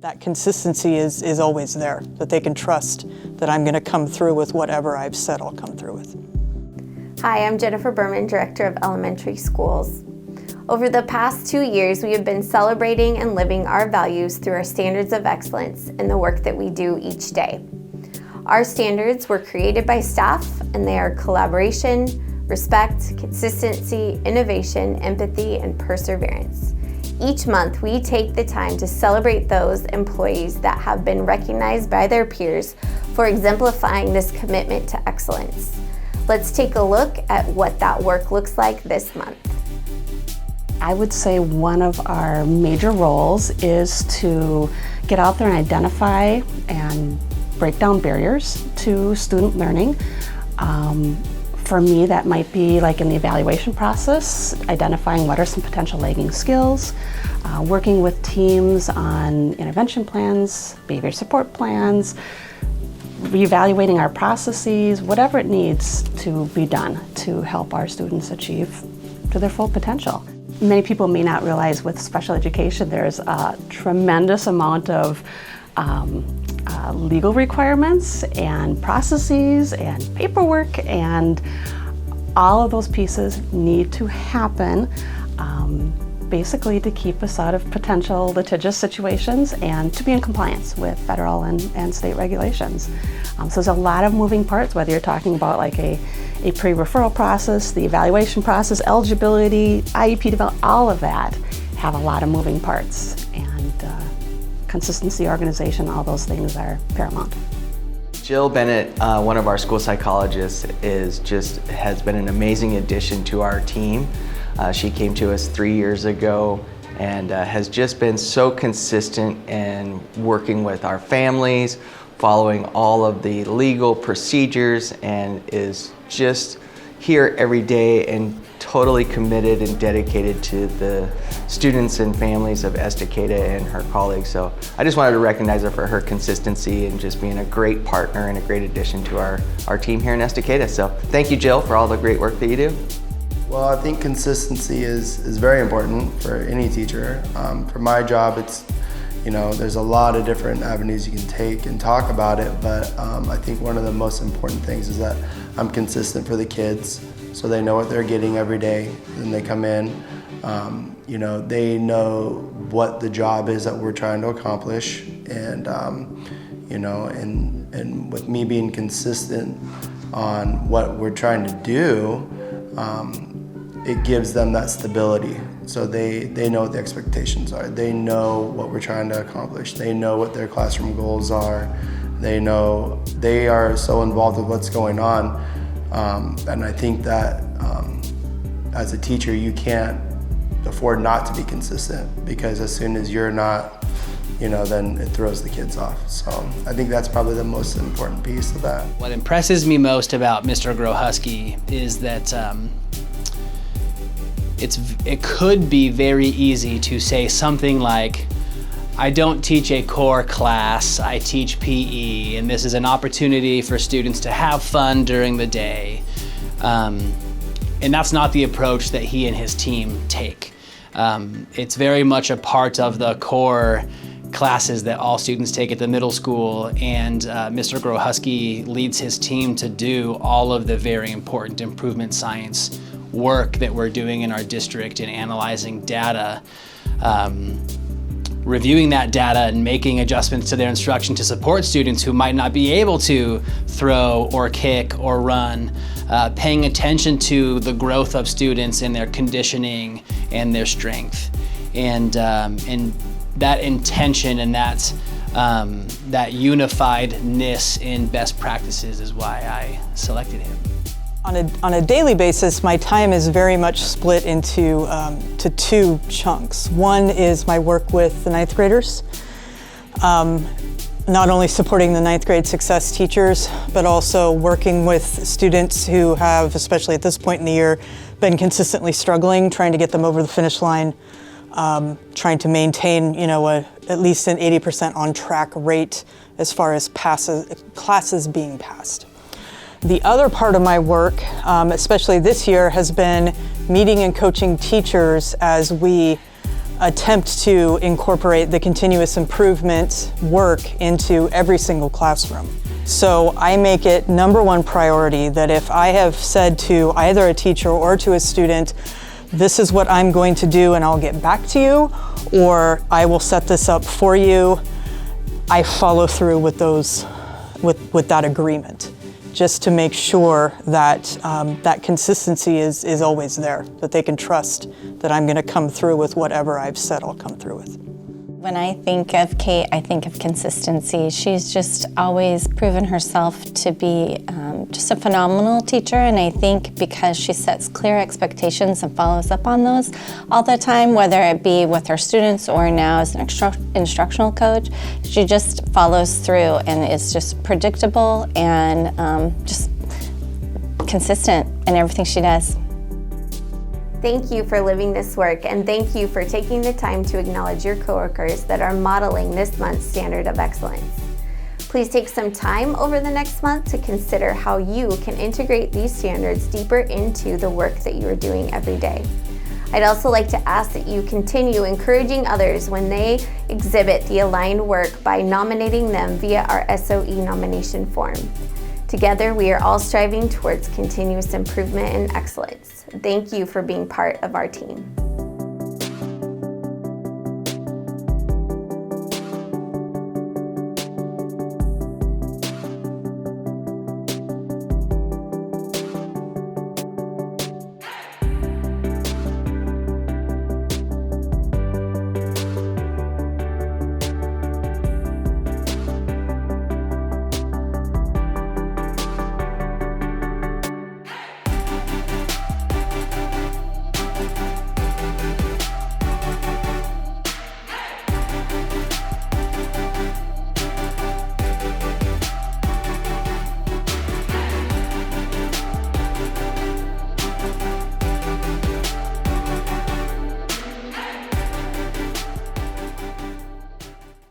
That consistency is always there, that they can trust that I'm going to come through with whatever I've said I'll come through with. Hi, I'm Jennifer Berman, Director of Elementary Schools. Over the past 2 years, we have been celebrating and living our values through our standards of excellence in the work that we do each day. Our standards were created by staff, and they are collaboration, respect, consistency, innovation, empathy, and perseverance. Each month, we take the time to celebrate those employees that have been recognized by their peers for exemplifying this commitment to excellence. Let's take a look at what that work looks like this month. I would say one of our major roles is to get out there and identify and break down barriers to student learning. For me, that might be like in the evaluation process, identifying what are some potential lagging skills, working with teams on intervention plans, behavior support plans, reevaluating our processes, whatever it needs to be done to help our students achieve to their full potential. Many people may not realize with special education there's a tremendous amount of legal requirements and processes and paperwork, and all of those pieces need to happen basically to keep us out of potential litigious situations and to be in compliance with federal and state regulations. So there's a lot of moving parts, whether you're talking about like a pre-referral process, the evaluation process, eligibility, IEP development, all of that have a lot of moving parts, and consistency, organization, all those things are paramount. Jill Bennett, one of our school psychologists, has been an amazing addition to our team. She came to us 3 years ago and has just been so consistent in working with our families, following all of the legal procedures, and is just here every day and totally committed and dedicated to the students and families of Estacada and her colleagues. So I just wanted to recognize her for her consistency and just being a great partner and a great addition to our team here in Estacada. So thank you, Jill, for all the great work that you do. Well, I think consistency is very important for any teacher. For my job, it's, there's a lot of different avenues you can take and talk about it, but I think one of the most important things is that I'm consistent for the kids, so they know what they're getting every day when they come in. They know what the job is that we're trying to accomplish, and and with me being consistent on what we're trying to do, it gives them that stability. So they know what the expectations are. They know what we're trying to accomplish. They know what their classroom goals are. They know they are so involved with what's going on. And I think that as a teacher, you can't afford not to be consistent, because as soon as you're not, then it throws the kids off. So I think that's probably the most important piece of that. What impresses me most about Mr. Grohusky is that it could be very easy to say something like, I don't teach a core class, I teach PE, and this is an opportunity for students to have fun during the day. And that's not the approach that he and his team take. It's very much a part of the core classes that all students take at the middle school, and Mr. Grohusky leads his team to do all of the very important improvement science work that we're doing in our district in analyzing data, reviewing that data and making adjustments to their instruction to support students who might not be able to throw or kick or run, paying attention to the growth of students and their conditioning and their strength. And that intention and that unifiedness in best practices is why I selected him. On a daily basis, my time is very much split into to two chunks. One is my work with the ninth graders, not only supporting the ninth grade success teachers, but also working with students who have, especially at this point in the year, been consistently struggling, trying to get them over the finish line, trying to maintain, at least an 80% on track rate as far as classes being passed. The other part of my work, especially this year, has been meeting and coaching teachers as we attempt to incorporate the continuous improvement work into every single classroom. So I make it #1 priority that if I have said to either a teacher or to a student, this is what I'm going to do and I'll get back to you, or I will set this up for you, I follow through with those, with that agreement, just to make sure that that consistency is always there, that they can trust that I'm going to come through with whatever I've said I'll come through with. When I think of Kate, I think of consistency. She's just always proven herself to be just a phenomenal teacher, and I think because she sets clear expectations and follows up on those all the time, whether it be with her students or now as an instructional coach, she just follows through and is just predictable and just consistent in everything she does. Thank you for living this work, and thank you for taking the time to acknowledge your coworkers that are modeling this month's standard of excellence. Please take some time over the next month to consider how you can integrate these standards deeper into the work that you are doing every day. I'd also like to ask that you continue encouraging others when they exhibit the aligned work by nominating them via our SOE nomination form. Together, we are all striving towards continuous improvement and excellence. Thank you for being part of our team.